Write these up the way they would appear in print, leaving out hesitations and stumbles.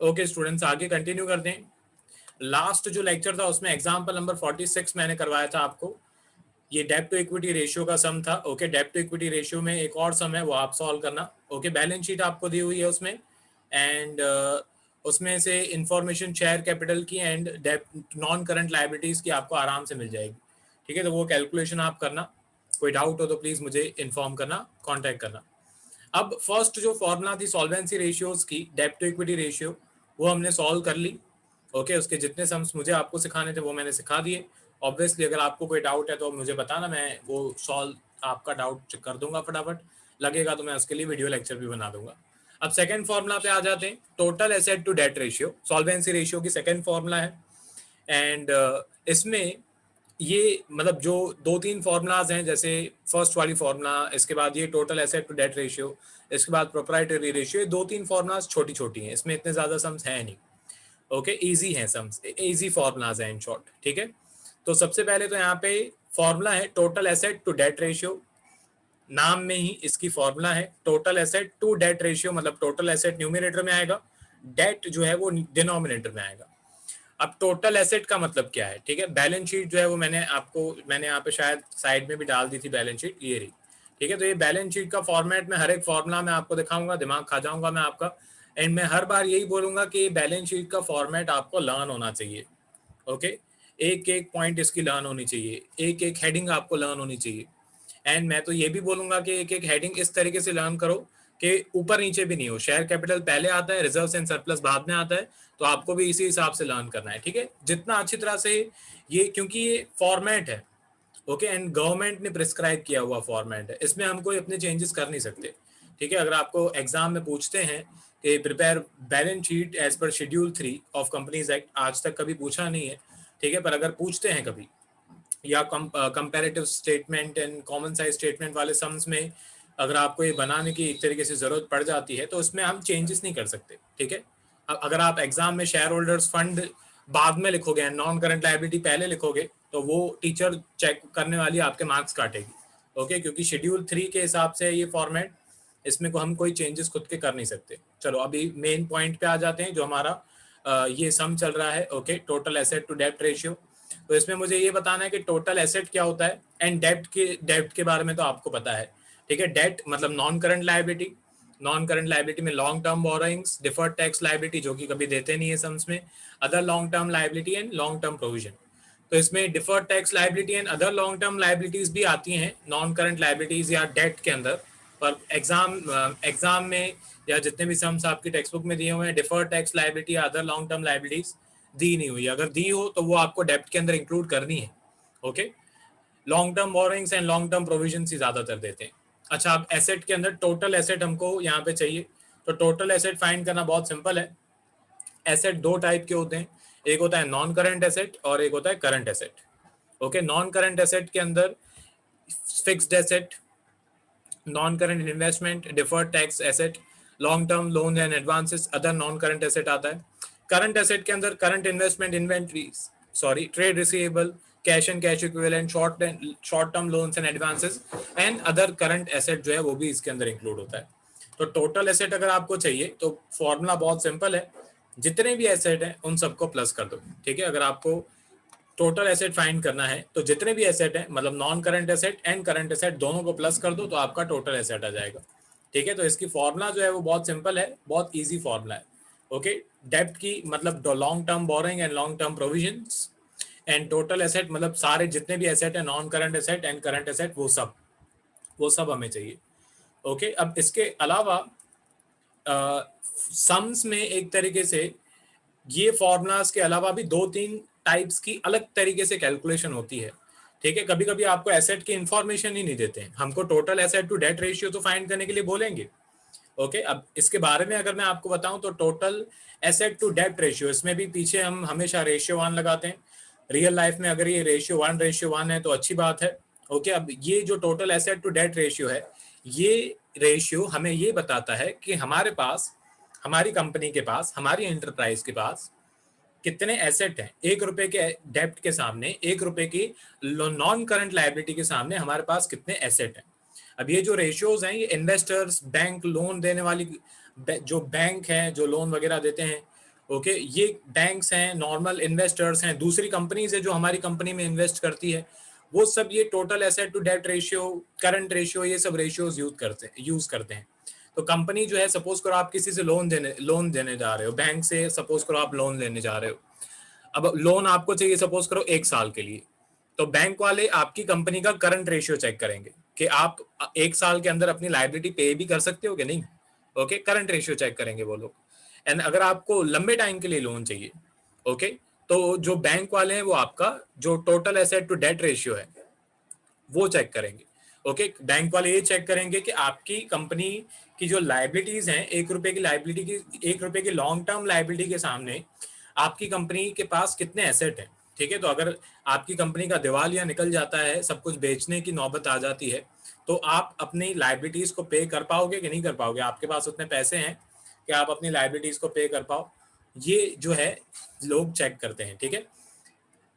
Okay students, आगे continue करते हैं। लास्ट जो लेक्चर था उसमें एग्जाम्पल नंबर 46 मैंने करवाया था आपको। ये डेब्ट टू इक्विटी रेशियो का सम था। ओके, डेब्ट टू इक्विटी रेशियो में एक और सम है, वो आप सॉल्व करना। ओके, बैलेंस शीट आपको दी हुई है उसमें, एंड उसमें से इंफॉर्मेशन शेयर कैपिटल की एंड डेब्ट नॉन करंट लाइबिलिटीज की आपको आराम से मिल जाएगी। ठीक है, तो वो कैलकुलेशन आप करना। कोई डाउट हो तो प्लीज मुझे इन्फॉर्म करना, कॉन्टैक्ट करना। अब फर्स्ट जो फॉर्मूला थी सॉल्वेंसी रेशियोज की, डेब्ट टू इक्विटी रेशियो, वो हमने सॉल्व कर ली। ओके, उसके जितने सम्स मुझे आपको सिखाने थे वो मैंने सिखा दिए। ऑब्वियसली अगर आपको कोई डाउट है तो मुझे बताना, मैं वो सॉल्व आपका डाउट कर दूंगा फटाफट। लगेगा तो मैं उसके लिए वीडियो लेक्चर भी बना दूंगा। अब सेकंड फॉर्मूला पे आ जाते हैं, total asset to debt ratio, solvency ratio की सेकंड फॉर्मूला है। एंड इसमें ये मतलब जो दो तीन फॉर्मूलाज हैं, जैसे फर्स्ट वाली फॉर्मूला, इसके बाद ये total asset to debt ratio, इसके बाद प्रोप्राइटरी रेशियो, ये दो तीन फॉर्मूलाज छोटी छोटी हैं, इसमें इतने ज्यादा सम्स हैं नहीं। ओके, इजी है सम्स, इजी फॉर्मूलाज हैं इन शॉर्ट। ठीक है, तो सबसे पहले तो यहाँ पे फॉर्मूला है total asset to debt ratio. नाम में ही इसकी फॉर्मूला है total asset to debt ratio, मतलब टोटल एसेट न्यूमिनेटर में आएगा, डेट जो है वो डिनोमिनेटर में आएगा। अब टोटल एसेट का मतलब क्या है? ठीक है, बैलेंस शीट जो है वो मैंने यहाँ पे शायद साइड में भी डाल दी थी बैलेंस शीट, ये रही। ठीक है, तो ये बैलेंस शीट का फॉर्मेट में हर एक फॉर्मूला में आपको दिखाऊंगा, दिमाग खा जाऊंगा मैं आपका। एंड मैं हर बार यही बोलूंगा कि बैलेंस शीट का फॉर्मेट आपको लर्न होना चाहिए। ओके, एक एक पॉइंट इसकी लर्न होनी चाहिए, एक एक हेडिंग आपको लर्न होनी चाहिए। एंड मैं तो ये भी बोलूंगा कि एक एक हेडिंग इस तरीके से लर्न करो कि ऊपर नीचे भी नहीं हो। शेयर कैपिटल पहले आता है, रिजर्व्स एंड सरप्लस बाद में आता है, तो आपको भी इसी हिसाब से लर्न करना है। ठीक है, जितना अच्छी तरह से ये, क्योंकि ये फॉर्मेट है। ओके, एंड गवर्नमेंट ने प्रिस्क्राइब किया हुआ फॉर्मेट है, इसमें हम कोई अपने चेंजेस कर नहीं सकते। ठीक है, अगर आपको एग्जाम में पूछते हैं कि prepare balance sheet as per schedule 3 of companies act, आज तक कभी पूछा नहीं है। ठीक है, पर अगर पूछते हैं कभी, या comparative statement and common size statement वाले सम्स में अगर आपको ये बनाने की एक तरीके से जरूरत पड़ जाती है, तो उसमें हम चेंजेस नहीं कर सकते। ठीक है, अगर आप एग्जाम में शेयर होल्डर्स फंड बाद में लिखोगे, नॉन करंट लायबिलिटी पहले लिखोगे, तो वो टीचर चेक करने वाली आपके मार्क्स काटेगी। ओके, क्योंकि शेड्यूल 3 के हिसाब से ये फॉर्मेट, इसमें को हम कोई चेंजेस खुद के कर नहीं सकते। चलो अभी मेन पॉइंट पे आ जाते हैं, जो हमारा ये सम चल रहा है। ओके, टोटल एसेट टू डेब्ट रेशियो। तो इसमें मुझे ये बताना है कि टोटल एसेट क्या होता है, एंड डेब्ट के बारे में तो आपको पता है। ठीक है, डेट मतलब non current liability. Non current liability में long term borrowings, deferred tax liability जो कि कभी देते नहीं है सम्स में, other long term liability and long term provision. तो इसमें deferred tax liability and other long term liabilities भी आती हैं नॉन करंट लायबिलिटीज या डेट के अंदर। पर एग्जाम में या जितने भी सम्स आपकी टेक्स्ट बुक में दिए हुए हैं, डिफर्ड टैक्स लायबिलिटी या अदर लॉन्ग टर्म लायबिलिटीज दी नहीं हुई। अगर दी हो तो वो आपको डेप्ट के अंदर इंक्लूड करनी है। Okay, long term borrowings and long term provision ही ज्यादातर देते हैं। अच्छा, अब एसेट के अंदर टोटल एसेट हमको यहाँ पे चाहिए, तो टोटल एसेट फाइंड करना बहुत सिंपल है। एसेट दो टाइप के होते हैं, एक होता है नॉन करंट एसेट और एक होता है current asset. Okay, non current asset के अंदर fixed asset, non current investment, deferred tax asset, long term loan and advances, other non current asset आता है। करंट एसेट के अंदर current investment, inventory, sorry trade receivable, cash and cash equivalent, short term loans and advances and other current asset जो है वो भी इसके अंदर इंक्लूड होता है। तो टोटल एसेट अगर आपको चाहिए तो फॉर्मूला बहुत सिंपल है, जितने भी एसेट हैं उन सबको प्लस कर दो। ठीक है, अगर आपको टोटल एसेट फाइंड करना है तो जितने भी एसेट है, मतलब non current asset and current asset दोनों को प्लस कर दो, तो आपका टोटल एसेट आ जाएगा। ठीक है, तो इसकी फॉर्मूला जो है वो बहुत सिंपल है, बहुत इजी फॉर्मूला है। ओके, डेब्ट की मतलब long term borrowing and long term provisions, and total asset मतलब सारे जितने भी एसेट है, non current asset and current asset, वो सब हमें चाहिए। ओके, अब इसके अलावा सम्स में एक तरीके से ये फॉर्मूलाज के अलावा भी दो तीन टाइप्स की अलग तरीके से कैलकुलेशन होती है। ठीक है, कभी कभी आपको एसेट की इंफॉर्मेशन ही नहीं देते हैं, हमको total asset to debt ratio तो फाइंड करने के लिए बोलेंगे। ओके, अब इसके बारे में अगर मैं आपको बताऊं तो total asset to debt ratio, इसमें भी पीछे हम हमेशा रेशियो 1 लगाते हैं। रियल लाइफ में अगर ये रेशियो 1 है तो अच्छी बात है। ओके, अब ये जो total asset to debt ratio है, ये रेशियो हमें ये बताता है कि हमारे पास, हमारी कंपनी के पास, हमारी एंटरप्राइज के पास कितने एसेट हैं। 1 रुपए के डेप्ट के सामने, 1 रुपए की नॉन करंट लायबिलिटी के सामने हमारे पास कितने एसेट हैं। अब ये जो रेशियोज हैं, ये इन्वेस्टर्स, बैंक, लोन देने वाली जो बैंक हैं, जो लोन वगैरह देते हैं, ओके, ये बैंक्स हैं, नॉर्मल इन्वेस्टर्स हैं, दूसरी कंपनीज है जो हमारी कंपनी में इन्वेस्ट करती है, वो सब ये total asset to debt ratio, current ratio, ये सब रेशियोज यूज करते हैं। तो कंपनी जो है, सपोज करो आप किसी से लोन देने जा रहे हो, बैंक से सपोज करो आप लोन लेने जा रहे हो। अब लोन आपको चाहिए सपोज करो 1 साल के लिए, तो बैंक वाले आपकी कंपनी का करंट रेशियो चेक करेंगे कि आप 1 साल के अंदर अपनी लायबिलिटी पे भी कर सकते हो कि नहीं। ओके, करंट रेशियो चेक करेंगे वो लोग। एंड अगर आपको लंबे टाइम के लिए लोन चाहिए, ओके, तो जो बैंक वाले हैं वो आपका जो total asset to debt ratio है वो चेक करेंगे। ओके, बैंक वाले ये चेक करेंगे कि आपकी कंपनी की जो लाइबिलिटीज हैं, 1 रुपए की लाइबिलिटी की, 1 रुपए की लॉन्ग टर्म लाइबिलिटी के सामने आपकी कंपनी के पास कितने एसेट हैं। ठीक है, तो अगर आपकी कंपनी का दिवालिया निकल जाता है, सब कुछ बेचने की नौबत आ जाती है, तो आप अपनी लाइबिलिटीज को पे कर पाओगे कि नहीं कर पाओगे, आपके पास उतने पैसे हैं कि आप अपनी लाइबिलिटीज को पे कर पाओ। ये जो है लोग चेक करते हैं। ठीक है,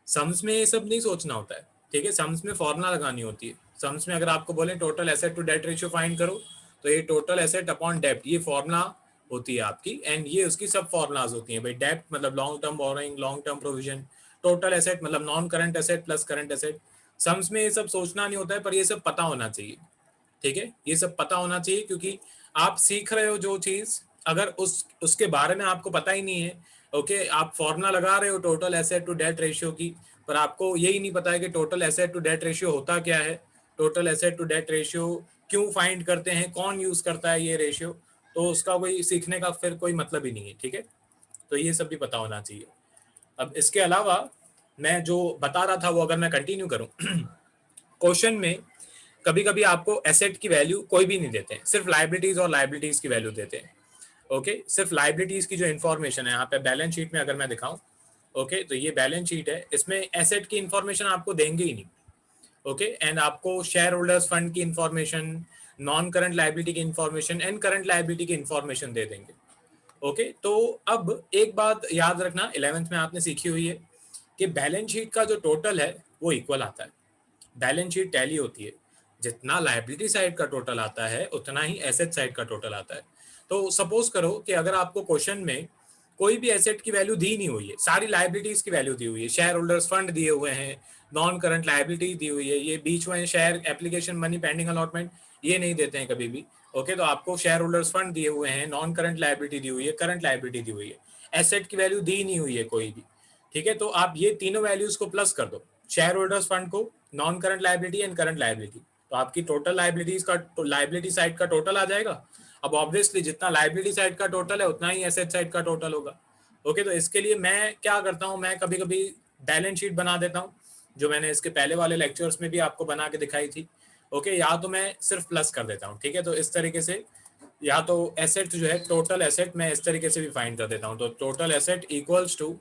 सम्स में ये सब नहीं सोचना होता है। ठीक है, सम्स में फॉर्मूला लगानी होती है। सम्स में अगर आपको बोले total asset to debt ratio find करो, तो ये टोटल एसेट अपॉन डेप्ट, ये फॉर्मूला होती है आपकी, एंड ये उसकी सब फॉर्मूलाज होती हैं भाई। डेप्ट मतलब long term borrowing, long term provision, total asset मतलब non current asset plus current asset. Sums में ये सब सोचना नहीं होता है, पर ये सब पता होना चाहिए। ठीक है, ये सब पता होना चाहिए, क्योंकि आप सीख रहे हो जो चीज, अगर उसके बारे में आपको पता ही नहीं है, ओके, आप फॉर्मूला लगा रहे हो total asset to debt ratio की, पर आपको यही नहीं पता है कि total asset to debt ratio होता क्या है, total asset to debt ratio क्यों फाइंड करते हैं, कौन यूज करता है ये रेशियो, तो उसका कोई सीखने का फिर कोई मतलब ही नहीं है। ठीक है, तो ये सब भी पता होना चाहिए। अब इसके अलावा मैं जो बता रहा था वो अगर मैं कंटिन्यू करूं, क्वेश्चन में कभी कभी आपको एसेट की वैल्यू कोई भी नहीं देते हैं, सिर्फ लाइबिलिटीज और लाइबिलिटीज की वैल्यू देते हैं। ओके, सिर्फ लाइबिलिटीज की जो इन्फॉर्मेशन है यहाँ पे बैलेंस शीट में अगर मैं दिखाऊं, ओके, तो ये बैलेंस शीट है, इसमें एसेट की इन्फॉर्मेशन आपको देंगे ही नहीं। ओके, एंड आपको शेयर होल्डर्स फंड की इन्फॉर्मेशन, नॉन करंट लाइबिलिटी की इन्फॉर्मेशन एंड करंट लाइबिलिटी की इन्फॉर्मेशन दे देंगे। ओके, तो अब एक बात याद रखना, 11th में आपने सीखी हुई है कि बैलेंस शीट का जो टोटल है वो इक्वल आता है। बैलेंस शीट टैली होती है, जितना लायबिलिटी साइड का टोटल आता है उतना ही एसेट साइड का टोटल आता है। तो सपोज करो कि अगर आपको क्वेश्चन में कोई भी एसेट की वैल्यू दी नहीं हुई है, सारी लायबिलिटीज की वैल्यू दी हुई है, शेयर होल्डर्स फंड दिए हुए हैं, नॉन करंट लायबिलिटी दी हुई है, ये बीच में share application money pending allotment ये नहीं देते हैं कभी भी। ओके, तो आपको शेयर होल्डर्स फंड दिए हुए हैं, नॉन करंट लायबिलिटी दी हुई है, करंट लायबिलिटी दी हुई है, एसेट की वैल्यू दी नहीं हुई है कोई भी। ठीक है, तो आप ये तीनों वैल्यूज को प्लस कर दो, शेयर होल्डर्स फंड को, non current liability and current liability, तो आपकी टोटल लायबिलिटीज का लायबिलिटी साइड का टोटल आ जाएगा। अब ऑब्वियसली जितना लायबिलिटी साइड का टोटल है उतना ही एसेट साइड का टोटल होगा। ओके, तो इसके लिए मैं क्या करता हूँ, मैं कभी कभी बैलेंस शीट बना देता हूँ, जो मैंने इसके पहले वाले लेक्चर्स में भी आपको बना के दिखाई थी। ओके, या तो मैं सिर्फ प्लस कर देता हूँ। ठीक है, तो इस तरीके से, या तो एसेट जो है टोटल एसेट मैं इस तरीके से भी फाइंड कर देता हूँ, तो total asset equals to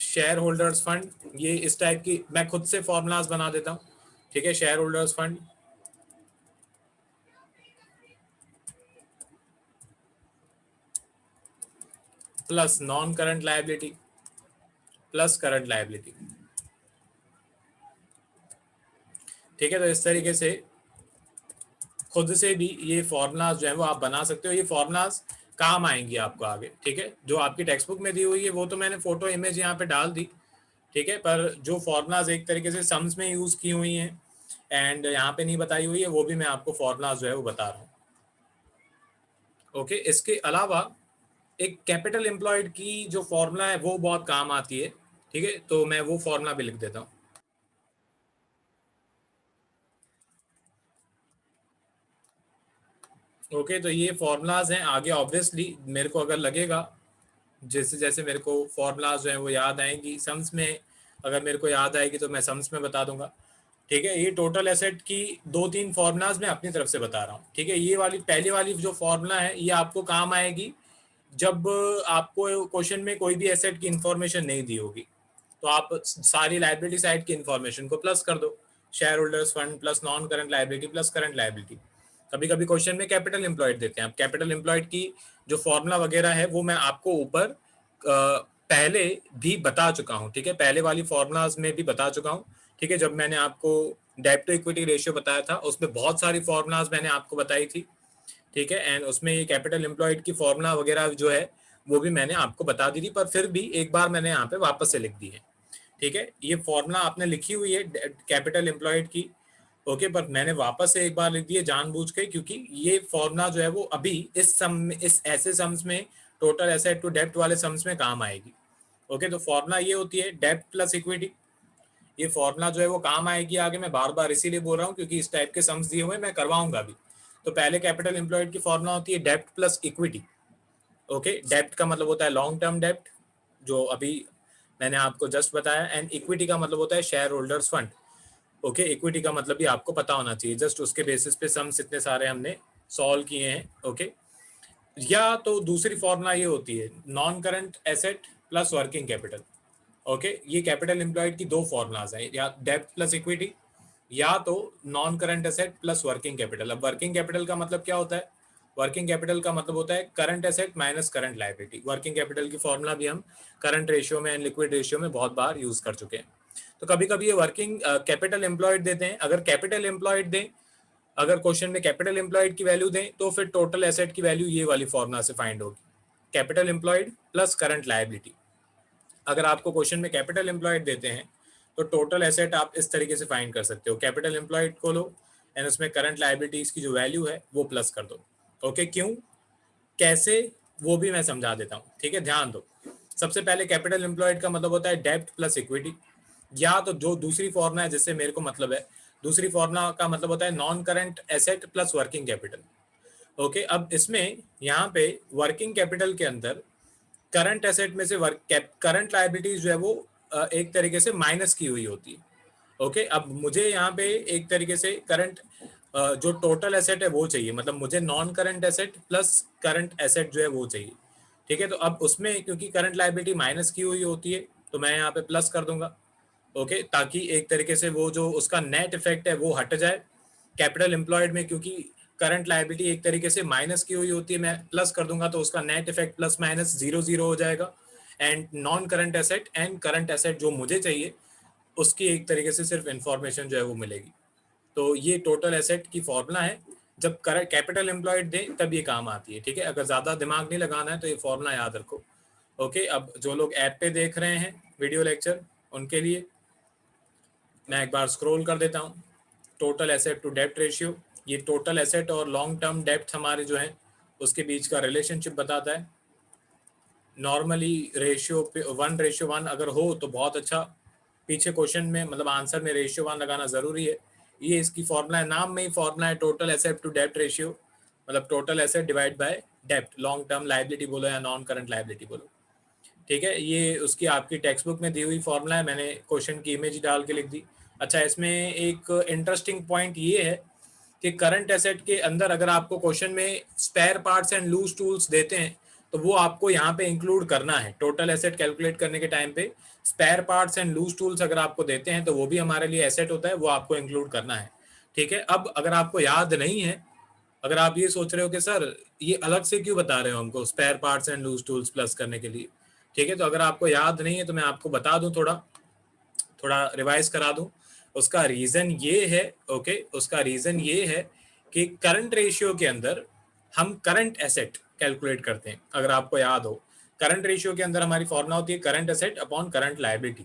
shareholders fund, ये इस टाइप की मैं खुद से फॉर्मूलाज बना देता हूँ। ठीक है, share holders fund plus non current liability plus current liability. ठीक है, तो इस तरीके से खुद से भी ये फॉर्मूलाज जो है वो आप बना सकते हो। ये फॉर्मूलाज काम आएंगी आपको आगे। ठीक है, जो आपकी टेक्स्ट बुक में दी हुई है वो तो मैंने फोटो इमेज यहाँ पे डाल दी। ठीक है, पर जो फॉर्मूलाज एक तरीके से सम्स में यूज की हुई हैं एंड यहाँ पे नहीं बताई हुई है, वो भी मैं आपको फॉर्मूलाज जो है वो बता रहा हूँ। ओके, इसके अलावा एक कैपिटल एम्प्लॉयड की जो फॉर्मूला है वो बहुत काम आती है। ठीक है, तो मैं वो फॉर्मूला भी लिख देता हूँ। ओके, तो ये फॉर्मूलाज हैं। आगे ऑब्वियसली मेरे को अगर लगेगा, जैसे जैसे मेरे को फॉर्मूलाज जो हैं वो याद आएंगी, सम्स में अगर मेरे को याद आएगी तो मैं सम्स में बता दूंगा। ठीक है, ये टोटल एसेट की 2-3 फॉर्मूलाज मैं अपनी तरफ से बता रहा हूँ। ठीक है, ये वाली पहली वाली जो फॉर्मूला है ये आपको काम आएगी जब आपको क्वेश्चन में कोई भी एसेट की इंफॉर्मेशन नहीं दी होगी, तो आप सारी लाइबिलिटी साइड की इंफॉर्मेशन को प्लस कर दो, share holders fund plus non current liability plus current liability. कभी कभी क्वेश्चन में कैपिटल एम्प्लॉयड देते हैं, अब कैपिटल एम्प्लॉयड की जो फॉर्मूला वगैरह है वो मैं आपको ऊपर पहले भी बता चुका हूँ। ठीक है, पहले वाली फॉर्मूलाज में भी बता चुका हूँ। ठीक है, जब मैंने आपको डेब्ट टू इक्विटी रेशियो बताया था उसमें बहुत सारी फॉर्मूलाज मैंने आपको बताई थी। ठीक है, एंड उसमें ये कैपिटल एम्प्लॉयड की फॉर्मूला वगैरह जो है वो भी मैंने आपको बता दी थी, पर फिर भी एक बार मैंने यहाँ पे वापस से लिख दी है। ठीक है, ये फॉर्मूला आपने लिखी हुई है कैपिटल एम्प्लॉयड की, ओके, पर मैंने वापस से एक बार लिख दी है जानबूझ के, क्योंकि ये फॉर्मूला जो है वो अभी इस सम में, इस ऐसे सम्स में, टोटल एसेट टू डेप्ट वाले सम्स में काम आएगी। ओके, तो फॉर्मूला ये होती है डेप्ट प्लस इक्विटी। ये फॉर्मूला जो है वो काम आएगी आगे, मैं बार बार इसीलिए बोल रहा हूँ क्योंकि इस टाइप के सम्स दिए हुए मैं करवाऊंगा अभी। तो पहले कैपिटल एम्प्लॉयड की फॉर्मूला होती है डेप्ट प्लस इक्विटी। ओके, डेप्ट का मतलब होता है लॉन्ग टर्म डेप्ट, जो अभी मैंने आपको जस्ट बताया, एंड इक्विटी का मतलब होता है share holders fund. Okay, equity का मतलब भी आपको पता होना चाहिए, जस्ट उसके बेसिस पे सम्स इतने सारे हमने सॉल्व किए हैं। ओके, या तो दूसरी फॉर्मूला ये होती है non current asset plus working capital. Okay, ये कैपिटल एम्प्लॉयड की दो फॉर्मुलाज हैं, या डेप्ट प्लस इक्विटी या तो non current asset plus working capital. अब वर्किंग कैपिटल का मतलब क्या होता है? वर्किंग कैपिटल का मतलब होता है current asset minus current liability. Working capital की फॉर्मूला भी हम करंट रेशियो में एंड लिक्विड रेशियो में बहुत बार यूज कर चुके हैं। तो कभी कभी ये वर्किंग कैपिटल एम्प्लॉयड देते हैं। अगर कैपिटल एम्प्लॉयड दें, अगर क्वेश्चन में कैपिटल एम्प्लॉयड की वैल्यू दें, तो फिर टोटल एसेट की वैल्यू ये वाली फॉर्मूला से फाइंड होगी, capital employed plus current liability. अगर आपको क्वेश्चन में कैपिटल एम्प्लॉयड देते हैं तो टोटल एसेट आप इस तरीके से फाइंड कर सकते हो, कैपिटल एम्प्लॉयड को लो एंड उसमें करंट लायबिलिटीज की जो वैल्यू है वो प्लस कर दो। ओके, क्यों, कैसे, वो भी मैं समझा देता हूँ। ठीक है, ध्यान दो। सबसे पहले कैपिटल एम्प्लॉयड का मतलब होता है डेब्ट प्लस इक्विटी, या तो जो दूसरी फॉर्मूला है जिससे मेरे को मतलब है, दूसरी फॉर्मूला का मतलब होता है non current asset plus working capital. Okay, अब इसमें यहाँ पे वर्किंग कैपिटल के अंदर करंट एसेट में से करंट लायबिलिटीज जो है वो एक तरीके से माइनस की हुई होती है। ओके, अब मुझे यहाँ पे एक तरीके से करंट जो टोटल एसेट है वो चाहिए, मतलब मुझे non current asset plus current asset जो है वो चाहिए। ठीक है, तो अब उसमें क्योंकि करंट लायबिलिटी माइनस की हुई होती है तो मैं यहाँ पे प्लस कर दूंगा। ओके, ताकि एक तरीके से वो जो उसका नेट इफेक्ट है वो हट जाए। कैपिटल एम्प्लॉयड में क्योंकि करंट लायबिलिटी एक तरीके से माइनस की हुई होती है, मैं प्लस कर दूंगा तो उसका net effect plus minus zero zero हो जाएगा। And non current asset and current asset जो मुझे चाहिए उसकी एक तरीके से सिर्फ इंफॉर्मेशन जो है वो मिलेगी। तो ये टोटल एसेट की फॉर्मूला है, जब करंट कैपिटल एम्प्लॉयड दे तब ये काम आती है। ठीक है, अगर ज़्यादा दिमाग नहीं लगाना है तो ये फॉर्मूला याद रखो। ओके, अब जो लोग ऐप पे देख रहे हैं वीडियो लेक्चर, उनके लिए मैं एक बार स्क्रॉल कर देता हूँ। टोटल एसेट टू डेप्ट रेशियो, ये टोटल एसेट और लॉन्ग टर्म डेप्ट हमारे जो है उसके बीच का रिलेशनशिप बताता है। नॉर्मली रेशियो 1:1 अगर हो तो बहुत अच्छा। पीछे क्वेश्चन में मतलब आंसर में रेशियो 1 लगाना जरूरी है। ये इसकी फॉर्मूला है, नाम में ही फॉर्मूला है, टोटल एसेट टू डेप्ट रेशियो, मतलब टोटल एसेट डिवाइड बाय डेप्ट, लॉन्ग टर्म लायबिलिटी बोलो या नॉन करंट लायबिलिटी बोलो। ठीक है, ये उसकी आपकी टेक्स्ट बुक में दी हुई फॉर्मूला है, मैंने क्वेश्चन की इमेज डाल के लिख दी। अच्छा, इसमें एक इंटरेस्टिंग पॉइंट ये है कि करंट एसेट के अंदर अगर आपको क्वेश्चन में spare parts and loose tools देते हैं तो वो आपको यहाँ पे इंक्लूड करना है। टोटल एसेट कैलकुलेट करने के टाइम पे spare parts and loose tools अगर आपको देते हैं तो वो भी हमारे लिए एसेट होता है, वो आपको इंक्लूड करना है। ठीक है, अब अगर आपको याद नहीं है, अगर आप ये सोच रहे हो कि सर ये अलग से क्यों बता रहे हो हमको spare parts and loose tools plus करने के लिए, ठीक है, तो अगर आपको याद नहीं है तो मैं आपको बता दूं, थोड़ा थोड़ा रिवाइज करा दूं। उसका रीजन ये है, ओके, उसका रीजन ये है कि करंट रेशियो के अंदर हम करंट एसेट कैलकुलेट करते हैं। अगर आपको याद हो, करंट रेशियो के अंदर हमारी फॉर्मूला होती है current asset upon current liability.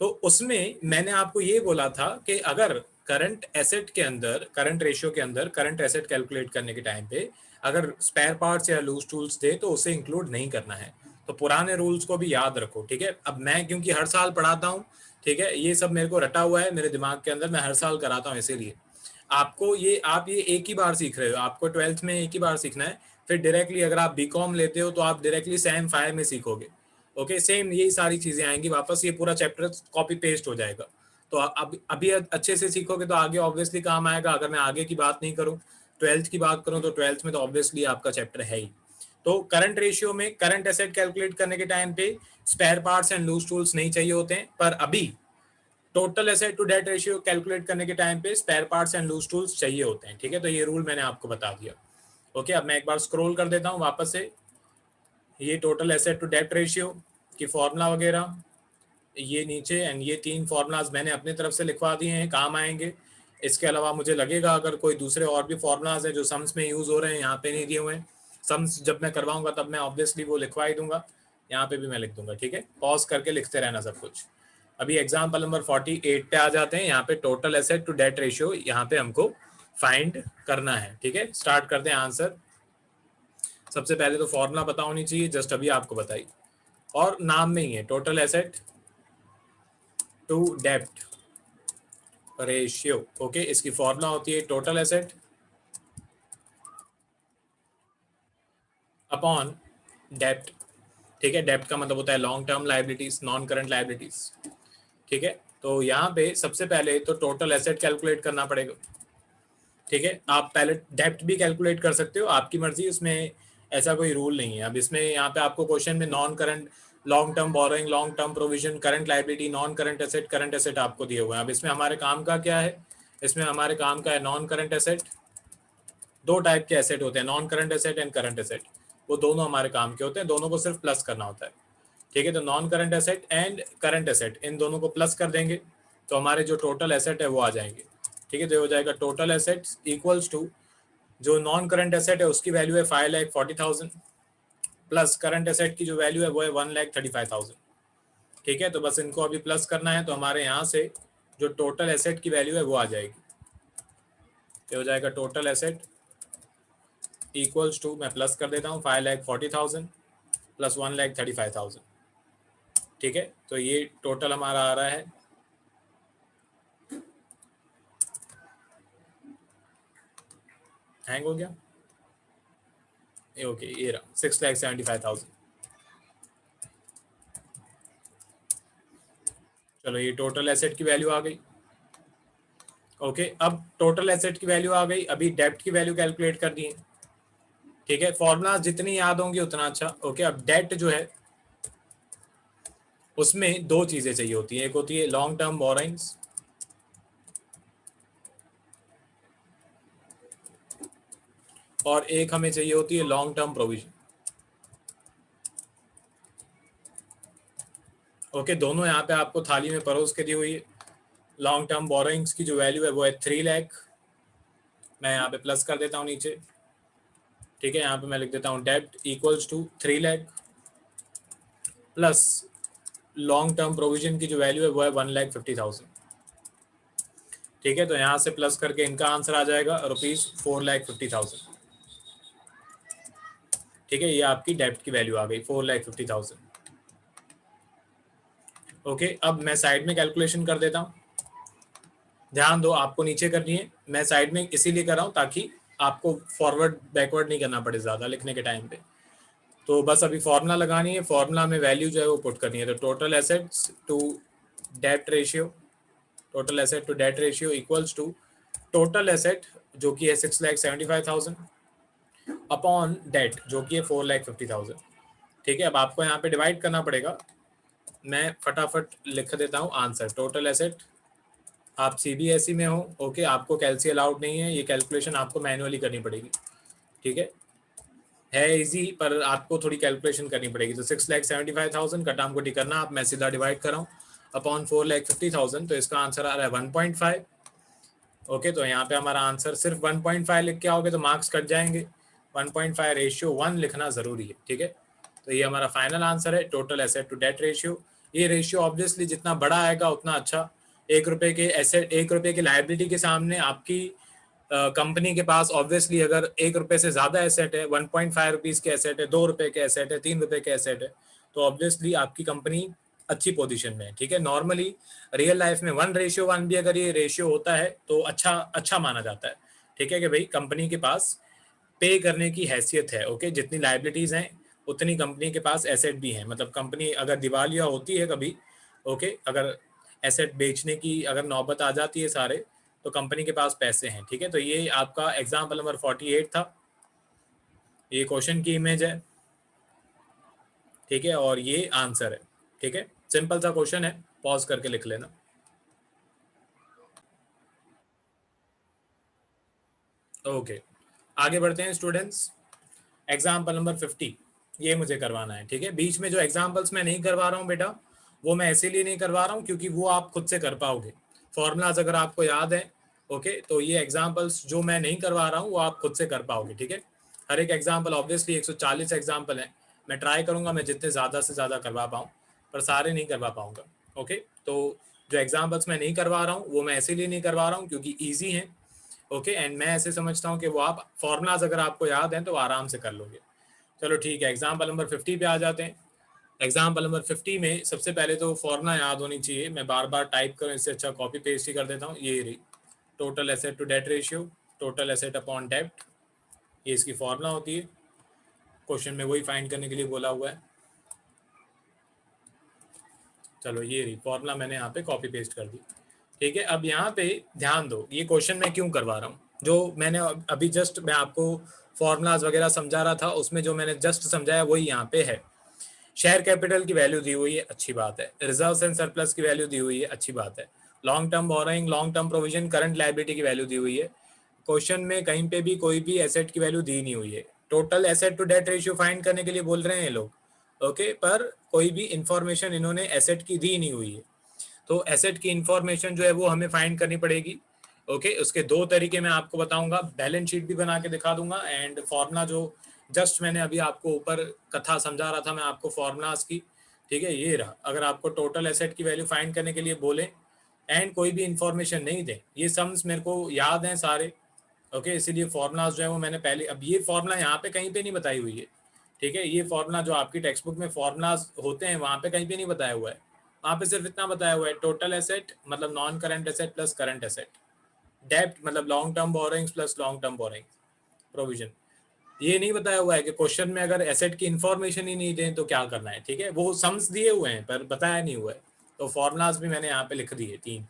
तो उसमें मैंने आपको ये बोला था कि अगर करंट एसेट के अंदर, करंट रेशियो के अंदर करंट एसेट कैलकुलेट करने के टाइम पे अगर स्पेयर पार्ट्स या लूज टूल्स दे तो उसे इंक्लूड नहीं करना है। तो पुराने रूल्स को भी याद रखो। ठीक है, अब मैं क्योंकि हर साल पढ़ाता हूँ, ठीक है, ये सब मेरे को रटा हुआ है मेरे दिमाग के अंदर, मैं हर साल कराता हूँ, इसीलिए आपको ये, आप ये एक ही बार सीख रहे हो, आपको 12th में एक ही बार सीखना है। फिर डायरेक्टली अगर आप बीकॉम लेते हो तो आप डायरेक्टली सेम 5 में सीखोगे। ओके, सेम यही सारी चीजें आएंगी वापस, ये पूरा चैप्टर कॉपी पेस्ट हो जाएगा। तो अब अभी अच्छे से सीखोगे तो आगे ऑब्वियसली काम आएगा। अगर मैं आगे की बात नहीं करूँ, 12th की बात करूँ, तो 12th में तो ऑब्वियसली आपका चैप्टर है ही। तो करंट रेशियो में करंट एसेट कैलकुलेट करने के टाइम पे spare parts and loose tools नहीं चाहिए होते हैं, पर अभी total asset to debt ratio calculate करने के टाइम पे spare parts and loose tools चाहिए होते हैं। ठीक है, तो ये रूल मैंने आपको बता दिया। ओके, अब मैं एक बार स्क्रॉल कर देता हूँ वापस से। ये total asset to debt ratio की फॉर्मूला वगैरह ये नीचे, एंड ये 3 फॉर्मूलाज मैंने अपनी तरफ से लिखवा दिए हैं, काम आएंगे। इसके अलावा मुझे लगेगा अगर कोई दूसरे और भी फॉर्मूलाज हैं जो सम्स में यूज हो रहे हैं यहाँ पे नहीं दिए हुए हैं, सम्स जब मैं करवाऊंगा तब मैं ऑब्वियसली वो लिखवा ही दूंगा, यहाँ पे भी मैं लिख दूंगा, ठीक है। पॉज करके लिखते रहना सब कुछ। अभी एग्जाम्पल नंबर 48 पे आ जाते हैं। यहाँ पे total asset to debt ratio यहाँ पे हमको फाइंड करना है, ठीक है। स्टार्ट करते हैं आंसर। सबसे पहले तो फॉर्मूला पता होनी चाहिए, जस्ट अभी आपको बताई, और नाम में ही है टोटल एसेट टू डेप्ट रेशियो। ओके, इसकी फॉर्मूला होती है टोटल एसेट अपॉन डेप्ट, ठीक है। डेप्ट का मतलब होता है long term liabilities, non current liabilities, ठीक है। तो यहाँ पे सबसे पहले तो टोटल एसेट कैलकुलेट करना पड़ेगा, ठीक है। आप पहले डेप्ट भी कैलकुलेट कर सकते हो, आपकी मर्जी, उसमें ऐसा कोई रूल नहीं है। अब इसमें यहाँ पे आपको क्वेश्चन में non current, long term borrowing, long term provision, current liability, non current asset आपको दिए हुए हैं। अब इसमें हमारे काम का क्या है, इसमें हमारे काम का है नॉन करंट एसेट। दो टाइप के एसेट होते हैं, non current asset and current asset, वो दोनों हमारे काम के होते हैं, दोनों को सिर्फ प्लस करना होता है, ठीक है। तो non current asset and current asset, इन दोनों को प्लस कर देंगे तो हमारे जो टोटल एसेट है वो आ जाएंगे, ठीक है। तो हो जाएगा टोटल एसेट्स इक्वल्स टू, जो नॉन करंट एसेट है उसकी वैल्यू है 5,40,000 प्लस करंट एसेट की जो वैल्यू है वो है 1,35,000, ठीक है। तो बस इनको अभी प्लस करना है, तो हमारे यहाँ से जो टोटल एसेट की वैल्यू है वो आ जाएगी। तो हो जाएगा टोटल एसेट इक्वल्स टू, मैं प्लस कर देता हूँ, 5,40,000 प्लस 1,35,000, ठीक है। तो ये टोटल हमारा आ रहा है हैंग हो गया, ओके, ये रहा 6,75,000। चलो ये टोटल एसेट की वैल्यू आ गई, ओके। अब टोटल एसेट की वैल्यू आ गई, अभी डेब्ट की वैल्यू कैलकुलेट करनी है, ठीक है। फॉर्मूला जितनी याद होंगी उतना अच्छा, ओके। अब डेट जो है उसमें दो चीजें चाहिए होती हैं, एक होती है लॉन्ग टर्म बोरोइंग्स और एक हमें चाहिए होती है लॉन्ग टर्म प्रोविजन, ओके। दोनों यहाँ पे आपको थाली में परोस के दी हुई है। लॉन्ग टर्म बोरोइंग्स की जो वैल्यू है वो है 3 लाख, मैं यहाँ पे प्लस कर देता हूँ नीचे, ठीक है। यहाँ पे मैं लिख देता हूँ डेब्ट equals to 3 lakh plus long term provision की जो वैल्यू है वो है 1,50,000, ठीक है। तो यहाँ से प्लस करके इनका आंसर आ जाएगा ₹4,50,000, ठीक है। ये आपकी डेब्ट की वैल्यू आ गई 4,50,000, ओके। अब मैं साइड में कैलकुलेशन कर देता हूँ, ध्यान दो आपको नीचे करनी है, मैं साइड में इसीलिए कर रहा हूँ ताकि आपको फॉरवर्ड बैकवर्ड नहीं करना पड़े ज़्यादा लिखने के टाइम पे। तो बस अभी फॉर्मूला लगानी है, फॉर्मूला में वैल्यू जो है वो पुट करनी है। तो total assets to debt ratio, total asset to debt ratio equals to total asset जो कि है 6,75,000 अपॉन डेट जो कि है 4,50,000, ठीक है। अब आपको यहाँ पे डिवाइड करना पड़ेगा, मैं फटाफट लिख देता हूँ आंसर। टोटल एसेट, आप सीबीएसई में हो, ओके, आपको कैलसी अलाउड नहीं है, ये कैलकुलेशन आपको मैन्युअली करनी पड़ेगी, ठीक है इजी, पर आपको थोड़ी कैलकुलेशन करनी पड़ेगी। तो 6,75,000 का टाइम कोटी करना, आप मैं सीधा डिवाइड कर रहा हूँ अपॉन 4,50,000, तो इसका आंसर आ रहा है 1.5, ओके। तो यहाँ पे हमारा आंसर सिर्फ 1.5 लिख के आओगे तो मार्क्स कट जाएंगे, 1.5 रेशियो 1 लिखना जरूरी है, ठीक है। तो ये हमारा फाइनल आंसर है total asset to debt ratio. ये रेशियो ऑब्वियसली जितना बड़ा आएगा उतना अच्छा। 1 रुपए के एसेट, 1 रुपए की लाइबिलिटी के सामने आपकी कंपनी के पास ऑब्वियसली अगर 1 रुपए से ज्यादा एसेट है, 1.5 रुपीज के एसेट है, 2 रुपए के एसेट है, 3 रुपए के एसेट है, तो ऑब्वियसली आपकी कंपनी अच्छी पोजीशन में है, ठीक है। नॉर्मली रियल लाइफ में 1:1 भी अगर ये रेशियो होता है तो अच्छा माना जाता है, ठीक है, कि भाई कंपनी के पास पे करने की हैसियत है, ओके। जितनी लाइबिलिटीज हैं उतनी कंपनी के पास एसेट भी हैं, मतलब कंपनी अगर दिवालिया होती है कभी, ओके, अगर एसेट बेचने की अगर नौबत आ जाती है सारे, तो कंपनी के पास पैसे हैं, ठीक है। तो ये आपका एग्जाम्पल नंबर 48 था, ये क्वेश्चन की इमेज है, ठीक है, और ये आंसर है, ठीक है। सिंपल सा क्वेश्चन है, पॉज करके लिख लेना। ओके, आगे बढ़ते हैं स्टूडेंट्स। एग्जाम्पल नंबर 50 ये मुझे करवाना है, ठीक है। बीच में जो एग्जाम्पल्स मैं नहीं करवा रहा हूँ बेटा, वो मैं इसीलिए नहीं करवा रहा हूँ क्योंकि वो आप खुद से कर पाओगे, फॉर्मूलाज अगर आपको याद है, ओके। तो ये एग्जाम्पल्स जो मैं नहीं करवा रहा हूँ वो आप खुद से कर पाओगे, ठीक है। हर एक एग्जाम्पल ऑब्वियसली 140 एग्जाम्पल है, मैं ट्राई करूंगा मैं जितने ज़्यादा से ज़्यादा करवा पाऊँ, पर सारे नहीं करवा पाऊंगा। ओके, तो जो एग्जाम्पल्स मैं नहीं करवा रहा हूँ वो मैं इसीलिए नहीं करवा रहा हूँ क्योंकि ईजी हैं। ओके, एंड मैं ऐसे समझता हूँ कि वो आप फॉर्मूलाज अगर आपको याद हैं तो आराम से कर लोगे। चलो ठीक है, एग्जाम्पल नंबर 50 पे आ जाते हैं। एग्जाम्पल नंबर 50 में सबसे पहले तो फॉर्मूला याद होनी चाहिए, मैं बार बार टाइप करूँ इससे अच्छा कॉपी पेस्ट ही कर देता हूँ। ये रही total asset to debt ratio, total asset upon डेब्ट, ये इसकी फॉर्मूला होती है। क्वेश्चन में वही फाइंड करने के लिए बोला हुआ है। चलो ये रही फॉर्मूला, मैंने यहाँ पे कॉपी पेस्ट कर दी। ठीक है, अब यहाँ पे ध्यान दो, ये क्वेश्चन मैं क्यों करवा रहा हूँ। जो मैंने अभी जस्ट मैं आपको फॉर्मूलाज वगैरह समझा रहा था, उसमें जो मैंने जस्ट समझाया वही यहाँ पे है। शेयर कैपिटल की वैल्यू दी हुई है, अच्छी बात है। रिजर्व्स एंड सरप्लस की वैल्यू दी हुई है, अच्छी बात है। Long term borrowing, long term provision, current liability की वैल्यू दी हुई है। क्वेश्चन में कहीं पे भी कोई भी एसेट की वैल्यू दी नहीं हुई है। Total asset to debt ratio find करने के लिए बोल रहे हैं ये लोग। ओके, पर कोई भी इंफॉर्मेशन इन्होंने एसेट की दी नहीं हुई है, तो एसेट की इंफॉर्मेशन जो है वो हमें फाइंड करनी पड़ेगी। ओके, उसके दो तरीके मैं आपको बताऊंगा, बैलेंस शीट भी बना के दिखा दूंगा एंड फॉर्मूला जो जस्ट मैंने अभी आपको ऊपर कथा समझा रहा था मैं आपको फॉर्मूलाज की। ठीक है, ये रहा। अगर आपको टोटल एसेट की वैल्यू फाइंड करने के लिए बोले एंड कोई भी इंफॉर्मेशन नहीं दे, ये सम्स मेरे को याद हैं सारे। ओके, इसीलिए फॉर्मूलाज जो है वो मैंने पहले, अब ये फॉर्मूला यहाँ पे कहीं पे नहीं बताई हुई है। ठीक है, ये फॉर्मूला जो आपकी टेक्स्ट बुक में फॉर्मूलाज होते हैं वहाँ पे कहीं पे नहीं बताया हुआ है। वहाँ पे सिर्फ इतना बताया हुआ है, टोटल एसेट मतलब non current asset plus current asset, डेब्ट मतलब long term borrowings plus long term borrowing, provision. ये नहीं बताया हुआ है कि क्वेश्चन में अगर एसेट की इंफॉर्मेशन ही नहीं दें तो क्या करना है। ठीक है, वो सम्स दिए हुए हैं पर बताया नहीं हुआ है, तो फॉर्मूलाज भी मैंने यहाँ पे लिख दिए 3।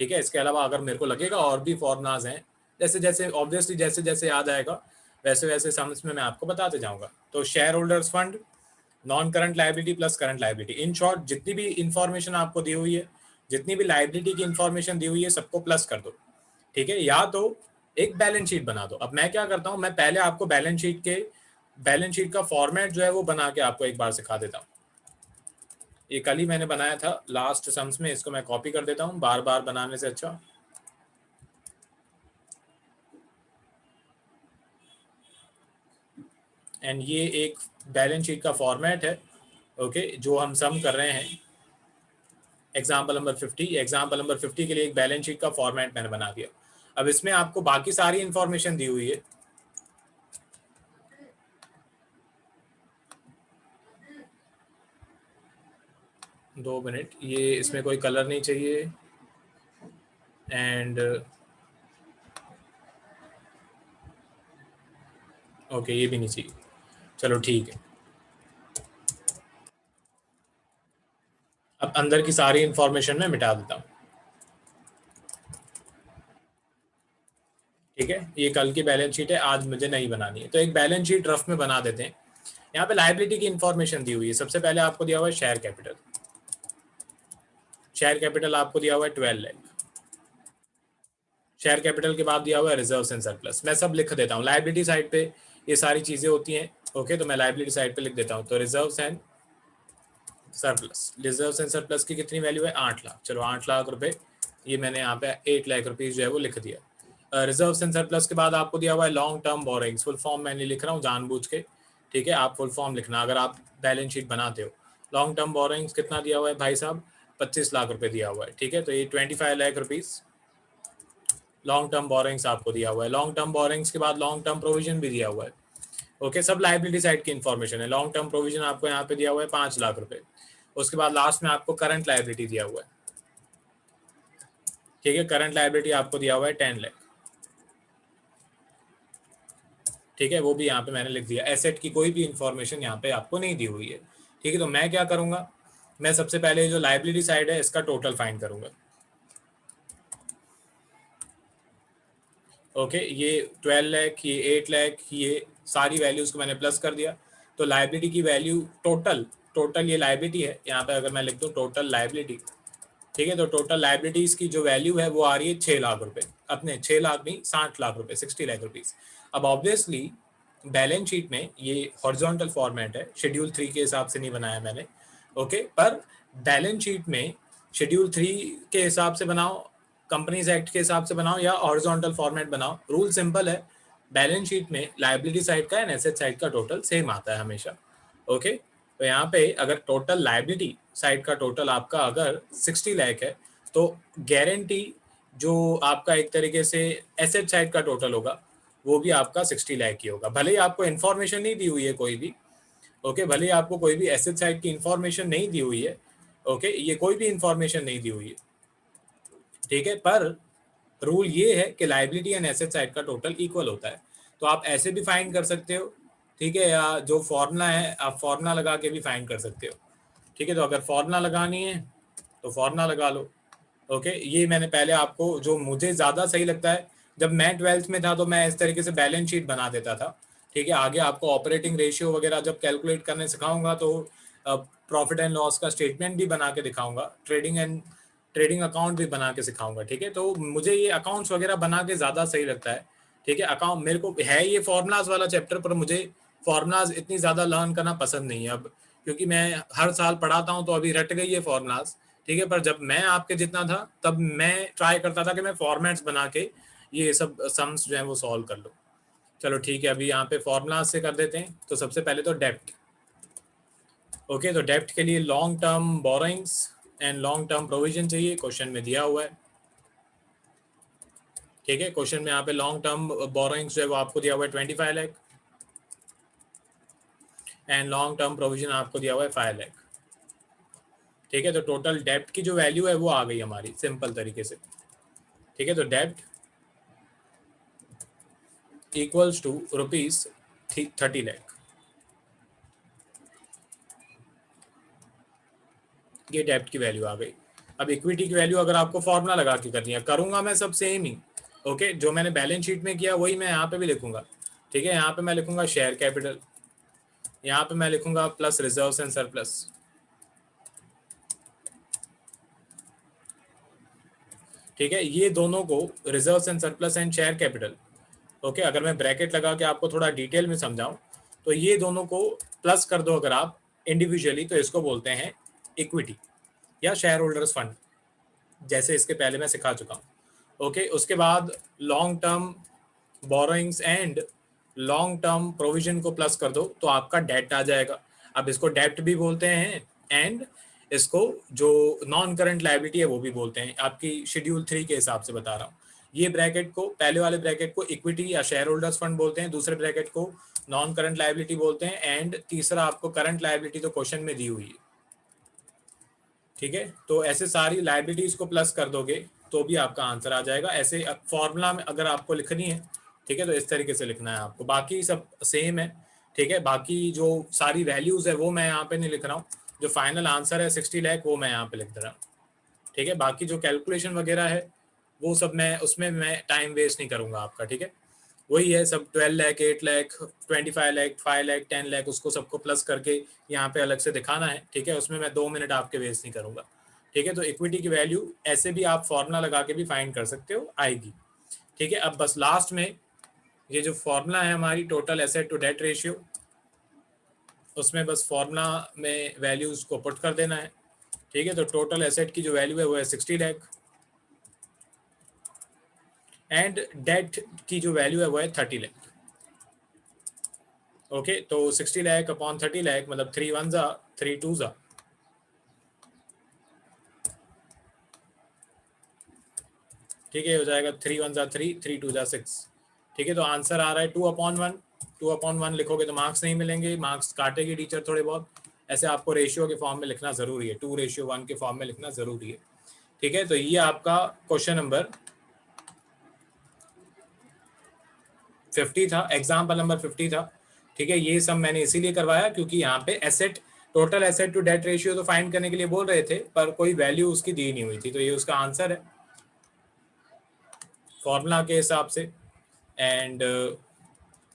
ठीक है, इसके अलावा अगर मेरे को लगेगा और भी फॉर्मूलाज हैं, जैसे जैसे ऑब्वियसली जैसे जैसे याद आएगा वैसे वैसे सम्स में मैं आपको बताते जाऊंगा। तो share holders fund, non current liability plus current liability, in short जितनी भी इंफॉर्मेशन आपको दी हुई है, जितनी भी लायबिलिटी की इंफॉर्मेशन दी हुई है सबको प्लस कर दो। ठीक है, या तो एक बैलेंस शीट बना दो। अब मैं क्या करता हूं, मैं पहले आपको बैलेंस शीट का फॉर्मेट जो है वो बना के आपको एक बार सिखा देता हूँ। ये कल ही मैंने बनाया था लास्ट सम्स में, इसको मैं कॉपी कर देता हूँ बार बार बनाने से अच्छा। एंड ये एक बैलेंस शीट का फॉर्मेट है। ओके, जो हम सम कर रहे हैं एग्जाम्पल नंबर 50, एग्जाम्पल नंबर 50 के लिए एक बैलेंस शीट का फॉर्मेट मैंने बना दिया। अब इसमें आपको बाकी सारी इंफॉर्मेशन दी हुई है। दो मिनट, ये इसमें कोई कलर नहीं चाहिए एंड ओके ये भी नहीं चाहिए। चलो ठीक है, अब अंदर की सारी इंफॉर्मेशन मैं मिटा देता हूँ। ठीक है, ये कल की बैलेंस शीट है, आज मुझे नहीं बनानी है, तो एक बैलेंस शीट रफ में बना देते हैं। यहाँ पे लायबिलिटी की इंफॉर्मेशन दी हुई है। सबसे पहले आपको दिया हुआ है शेयर कैपिटल। शेयर कैपिटल आपको दिया हुआ है 12 लाख। शेयर कैपिटल के बाद दिया हुआ है रिजर्व्स एंड सरप्लस। मैं सब लिख देता हूँ, लायबिलिटी साइड पे ये सारी चीजें होती हैं। ओके, तो मैं लायबिलिटी साइड पे लिख देता हूँ। तो reserves and surplus, reserves and surplus की कितनी वैल्यू है, 8 लाख। चलो 8 लाख रुपए, ये मैंने यहाँ पे 8 लाख रुपीज जो है वो लिख दिया। रिजर्व्स एंड सरप्लस के बाद आपको दिया हुआ है long term borrowings. Full form मैं नहीं लिख रहा हूँ जानबूझ के। ठीक है, आप फुल फॉर्म लिखना अगर आप बैलेंस शीट बनाते हो। लॉन्ग टर्म बोरोइंग्स कितना दिया हुआ है भाई साहब, 25 लाख रुपए दिया हुआ है। ठीक है, तो ये 25 lakh rupees long term borrowings आपको दिया हुआ है। लॉन्ग टर्म बोरोइंग्स के बाद लॉन्ग टर्म प्रोविजन भी दिया हुआ है। ओके, सब लायबिलिटी साइड की इंफॉर्मेशन है। लॉन्ग टर्म प्रोविजन आपको यहाँ पे दिया हुआ है 5 लाख रुपए। उसके बाद लास्ट में आपको करंट लायबिलिटी दिया हुआ है। ठीक है, करंट लायबिलिटी आपको दिया हुआ है 10 लाख। ठीक है, वो भी यहाँ पे मैंने लिख दिया। एसेट की कोई भी इंफॉर्मेशन यहाँ पे आपको नहीं दी हुई है। ठीक है, तो मैं क्या करूंगा, मैं सबसे पहले जो लायबिलिटी साइड है इसका टोटल फाइंड करूंगा। ओके, ये 12 लाख, ये 8 लाख, ये सारी वैल्यूज को मैंने प्लस कर दिया। तो लायबिलिटी की वैल्यू टोटल, टोटल ये लायबिलिटी है, यहाँ पे अगर मैं लिख दूँ टोटल लायबिलिटी। ठीक है, तो टोटल लायबिलिटीज की जो वैल्यू है वो आ रही है 6 लाख रुपए। अपने 6 लाख नहीं, 60 लाख रुपए, 60 लाख रुपीज। अब ऑब्वियसली बैलेंस शीट में ये हॉरिजॉन्टल फॉर्मेट है, शेड्यूल 3 के हिसाब से नहीं बनाया मैंने। ओके, पर बैलेंस शीट में शेड्यूल 3 के हिसाब से बनाओ, कंपनीज एक्ट के हिसाब से बनाओ या हॉरिजॉन्टल फॉर्मेट बनाओ, रूल सिंपल है। बैलेंस शीट में लाइबिलिटी साइड का एंड एसेट साइड का टोटल सेम आता है हमेशा। ओके, तो यहाँ पे अगर टोटल लाइबिलिटी साइड का टोटल आपका अगर 60 लाख है तो गारंटी जो आपका एक तरीके से एसेट साइड का टोटल होगा वो भी आपका 60 लाख ही होगा। भले ही आपको इन्फॉर्मेशन नहीं दी हुई है कोई भी, ओके, भले ही आपको कोई भी एसेट साइड की इन्फॉर्मेशन नहीं दी हुई है, ओके, ये कोई भी इन्फॉर्मेशन नहीं दी हुई है, ठीक है, पर रूल ये है कि लाइबिलिटी एंड एसेट साइड का टोटल इक्वल होता है। तो आप ऐसे भी फाइंड कर सकते हो, ठीक है, या जो फॉर्मूला है आप फॉर्मूला लगा के भी फाइंड कर सकते हो, ठीक है। तो अगर फॉर्मूला लगानी है तो फॉर्मूला लगा लो। ओके, ये मैंने पहले आपको, जो मुझे ज़्यादा सही लगता है, जब मैं 12th में था तो मैं इस तरीके से बैलेंस शीट बना देता था, ठीक है। आगे आपको ऑपरेटिंग रेशियो वगैरह जब कैलकुलेट करने सिखाऊंगा तो प्रॉफिट एंड लॉस का स्टेटमेंट भी बना के दिखाऊंगा, ट्रेडिंग अकाउंट भी बना के सिखाऊंगा, ठीक है। तो मुझे ये अकाउंट्स वगैरह बना के ज़्यादा सही लगता है, ठीक है। अकाउंट मेरे को है ये फॉर्मूलाज वाला चैप्टर, पर मुझे फॉर्मूलाज इतनी ज़्यादा लर्न करना पसंद नहीं है अब, क्योंकि मैं हर साल पढ़ाता हूँ तो अभी रट गई है फॉर्मूलाज, ठीक है। पर जब मैं आपके जितना था तब मैं ट्राई करता था कि मैं फॉर्मेट्स बना के ये सब सम्स जो है वो सॉल्व कर लूँ। चलो ठीक है, अभी यहाँ पे फॉर्मूला से कर देते हैं। तो सबसे पहले तो डेप्ट, ओके, तो डेप्ट के लिए long term borrowings and long term provision चाहिए, क्वेश्चन में दिया हुआ है, ठीक है। क्वेश्चन में यहाँ पे लॉन्ग टर्म बोरोइंग्स जो है वो आपको दिया हुआ है 25 lakh and long term provision आपको दिया हुआ है 5 लाख, ठीक है। तो टोटल डेप्ट की जो वैल्यू है वो आ गई हमारी सिंपल तरीके से, ठीक है। तो डेप्ट इक्वल्स टू ₹30 लाख, ये डेप्ट की वैल्यू आ गई। अब इक्विटी की वैल्यू अगर आपको फॉर्मूला लगा के करनी है, करूंगा मैं सब सेम ही, ओके, जो मैंने बैलेंस शीट में किया वही मैं यहाँ पे भी लिखूंगा, ठीक है। यहाँ पे मैं लिखूंगा शेयर कैपिटल, यहाँ पे मैं लिखूंगा प्लस रिजर्व्स एंड सरप्लस, ठीक है। ये दोनों को reserves and surplus and share capital, okay, अगर मैं ब्रैकेट लगा के आपको थोड़ा डिटेल में समझाऊं तो ये दोनों को प्लस कर दो अगर आप इंडिविजुअली, तो इसको बोलते हैं इक्विटी या शेयर होल्डर्स फंड, जैसे इसके पहले मैं सिखा चुका हूँ, ओके। उसके बाद long term borrowings and long term provision को प्लस कर दो तो आपका डेट आ जाएगा। अब इसको डेप्ट भी बोलते हैं एंड इसको जो नॉन करंट लायबिलिटी है वो भी बोलते हैं, आपकी शेड्यूल 3 के हिसाब से बता रहा हूँ। ये ब्रैकेट को, पहले वाले ब्रैकेट को इक्विटी या शेयर होल्डर्स फंड बोलते हैं, दूसरे ब्रैकेट को नॉन करंट लायबिलिटी बोलते हैं एंड तीसरा आपको करंट लायबिलिटी तो क्वेश्चन में दी हुई है, ठीक है। तो ऐसे सारी लायबिलिटीज को प्लस कर दोगे तो भी आपका आंसर आ जाएगा। ऐसे फॉर्मूला में अगर आपको लिखनी है, ठीक है, तो इस तरीके से लिखना है आपको, बाकी सब सेम है, ठीक है। बाकी जो सारी वैल्यूज है वो मैं यहाँ पे नहीं लिख रहा हूँ, जो फाइनल आंसर है 60 लाख वो मैं यहाँ पे लिख दे रहा हूँ, ठीक है। बाकी जो कैलकुलेशन वगैरह है वो सब मैं उसमें मैं टाइम वेस्ट नहीं करूँगा आपका, ठीक है। वही है सब 12 लाख, 8 लाख, 25 लाख, 5 लाख, 10 लाख, उसको सबको प्लस करके यहाँ पे अलग से दिखाना है, ठीक है। उसमें मैं 2 मिनट आपके वेस्ट नहीं करूँगा, ठीक है। तो इक्विटी की वैल्यू ऐसे भी आप फॉर्मूला लगा के भी फाइंड कर सकते हो, आएगी, ठीक है। अब बस लास्ट में ये जो फॉर्मूला है हमारी total asset to debt ratio, उसमें बस फॉर्मूला में वैल्यूज को पुट कर देना है, ठीक है। तो टोटल एसेट की जो वैल्यू है वो है 60 लाख एंड डेट की जो वैल्यू है वो है 30 लाख, ओके। तो 60 लाख अपॉन 30 लाख मतलब 3 1 जा 3 2 जा, ठीक है, हो जाएगा 3 1 जा 3 3 2 जा 6, ठीक है। तो आंसर आ रहा है 2/1, 2/1 लिखोगे तो मार्क्स नहीं मिलेंगे, मार्क्स काटेगी टीचर थोड़े बहुत, ऐसे आपको रेशियो के फॉर्म में लिखना जरूरी है, 2:1 के फॉर्म में लिखना जरूरी है, ठीक है। तो ये आपका क्वेश्चन नंबर 50 था, एग्जाम्पल नंबर 50 था, ठीक है। ये सब मैंने इसीलिए करवाया क्योंकि यहाँ पे asset, total asset to debt ratio तो फाइंड करने के लिए बोल रहे थे पर कोई वैल्यू उसकी दी नहीं हुई थी, तो ये उसका आंसर है फॉर्मूला के हिसाब से। एंड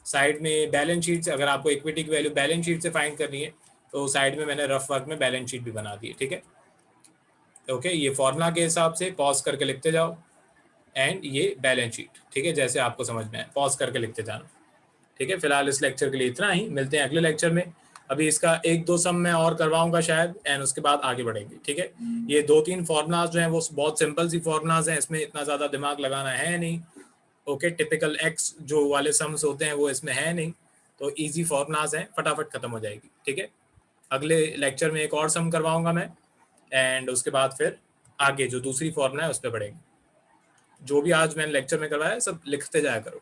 साइड में बैलेंस शीट, अगर आपको इक्विटी की वैल्यू बैलेंस शीट से फाइंड करनी है तो साइड में मैंने रफ वर्क में बैलेंस शीट भी बना दी है, ठीक है, ओके। ये फॉर्मूला के हिसाब से पॉज करके लिखते जाओ एंड ये बैलेंस शीट, ठीक है, जैसे आपको समझ में आए पॉज करके लिखते जाना, ठीक है। फिलहाल इस लेक्चर के लिए इतना ही, मिलते हैं अगले लेक्चर में। अभी इसका 1-2 सम मैं और करवाऊंगा शायद एंड उसके बाद आगे बढ़ेंगे, ठीक है। ये 2-3 फॉर्मूलाज जो हैं वो बहुत सिंपल सी फॉर्मूलाज हैं, इसमें इतना ज़्यादा दिमाग लगाना है नहीं, ओके, टिपिकल एक्स जो वाले सम्स होते हैं वो इसमें है नहीं, तो इजी फॉर्मूलाज हैं, फटाफट खत्म हो जाएगी। ठीक है, अगले लेक्चर में एक और सम करवाऊंगा मैं, एंड उसके बाद फिर आगे जो दूसरी फॉर्मूला है उस पर बढ़ेंगे। जो भी आज मैंने लेक्चर में करवाया सब लिखते जाया करो।